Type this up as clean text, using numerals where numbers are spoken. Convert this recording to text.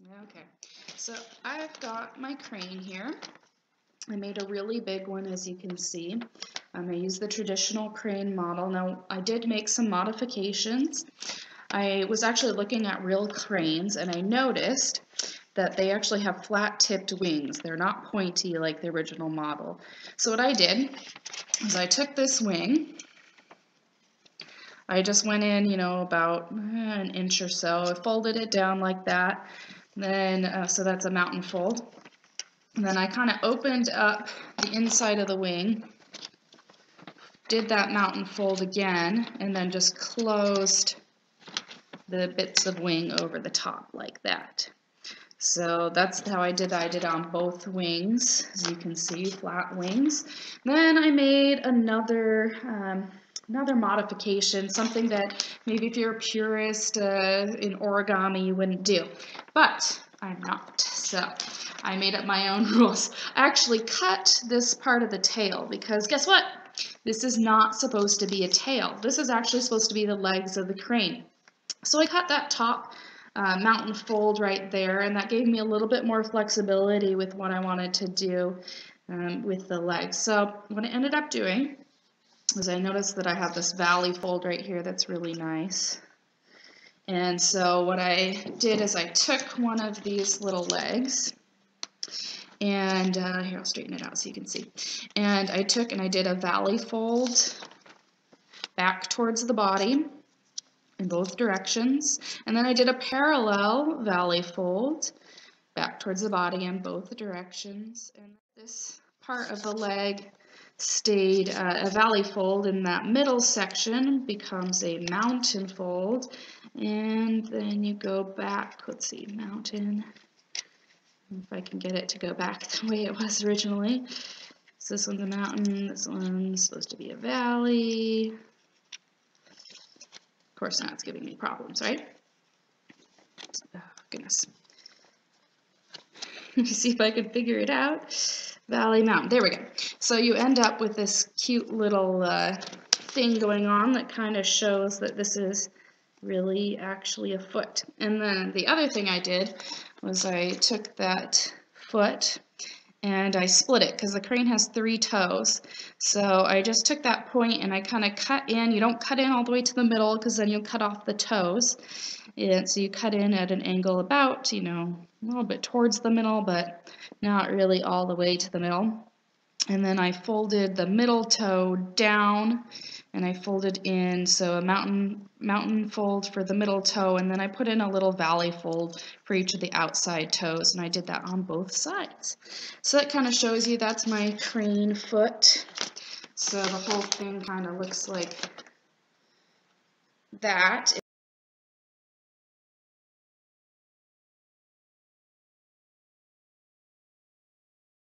Okay, so I've got my crane here. I made a really big one, as you can see. I used the traditional crane model. Now, I did make some modifications. I was actually looking at real cranes, and I noticed that they actually have flat-tipped wings. They're not pointy like the original model. So what I did is I took this wing. I just went in, you know, about an inch or so. I folded it down like that. Then, so that's a mountain fold. And then I kind of opened up the inside of the wing, did that mountain fold again, and then just closed the bits of wing over the top like that. So that's how I did that. I did it on both wings, as you can see, flat wings. Then I made another modification, something that maybe if you're a purist in origami you wouldn't do. But I'm not, so I made up my own rules. I actually cut this part of the tail because guess what? This is not supposed to be a tail. This is actually supposed to be the legs of the crane. So I cut that top mountain fold right there, and that gave me a little bit more flexibility with what I wanted to do with the legs. So what I ended up doing was I noticed that I have this valley fold right here that's really nice. And so what I did is I took one of these little legs, and here, I'll straighten it out so you can see. And I took and I did a valley fold back towards the body in both directions. And then I did a parallel valley fold back towards the body in both directions. And this part of the leg stayed a valley fold, and that middle section becomes a mountain fold. And then you go back, let's see, mountain, if I can get it to go back the way it was originally. So this one's a mountain, this one's supposed to be a valley. Of course, now it's giving me problems, right? Oh, goodness. Let me see if I can figure it out. Valley, mountain, there we go. So you end up with this cute little thing going on that kind of shows that this is really actually a foot. And then the other thing I did was I took that foot and I split it because the crane has 3 toes. So I just took that point and I kind of cut in. You don't cut in all the way to the middle because then you'll cut off the toes. And so you cut in at an angle about, you know, a little bit towards the middle, but not really all the way to the middle. And then I folded the middle toe down and I folded in, so a mountain fold for the middle toe, and then I put in a little valley fold for each of the outside toes, and I did that on both sides. So that kind of shows you that's my crane foot. So the whole thing kind of looks like that.